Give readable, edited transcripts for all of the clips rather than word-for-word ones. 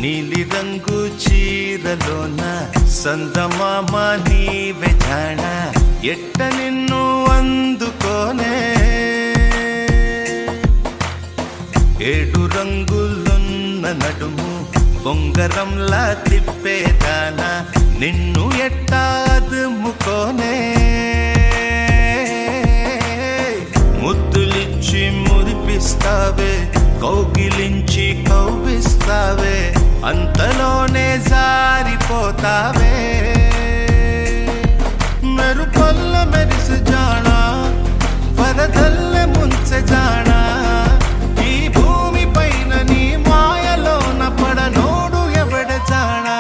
నీలి రంగు చీరలోన సందమామ నీవే జాణ ఎట్ట నిన్ను అందుకోనే ఏడు రంగులున్న నడుము బొంగరంలా తిప్పేదాన నిన్ను ఎట్టా అదుముకోనే ముద్దులిచ్చి మురిపిస్తావే కౌగిలించి కౌగిస్తావే అంతలోనే జారిపోతావే మెరుపల్ల మెరిసి జానా వరదల్ల ముంచె జానా ఈ భూమి పైన నీ మాయలోన పడనోడు ఎవడ జానా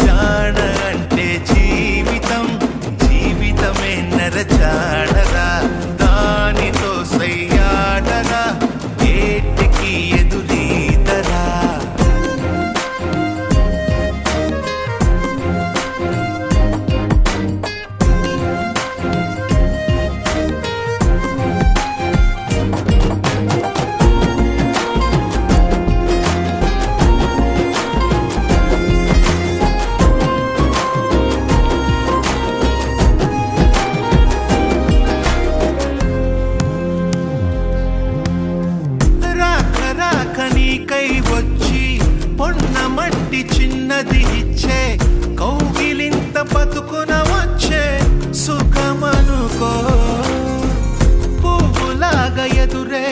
జాణ అంటే జీవితం జీవితమే నర జాడరా దానితో సయ్యాడరా ఏటికి ఎదురీదరా నీకై వచ్చి పొన్నమంటి చిన్నది ఇచ్చే కౌగిలింత బతుకున వచ్చే సుఖమనుకో పువ్వులాగా ఎదురే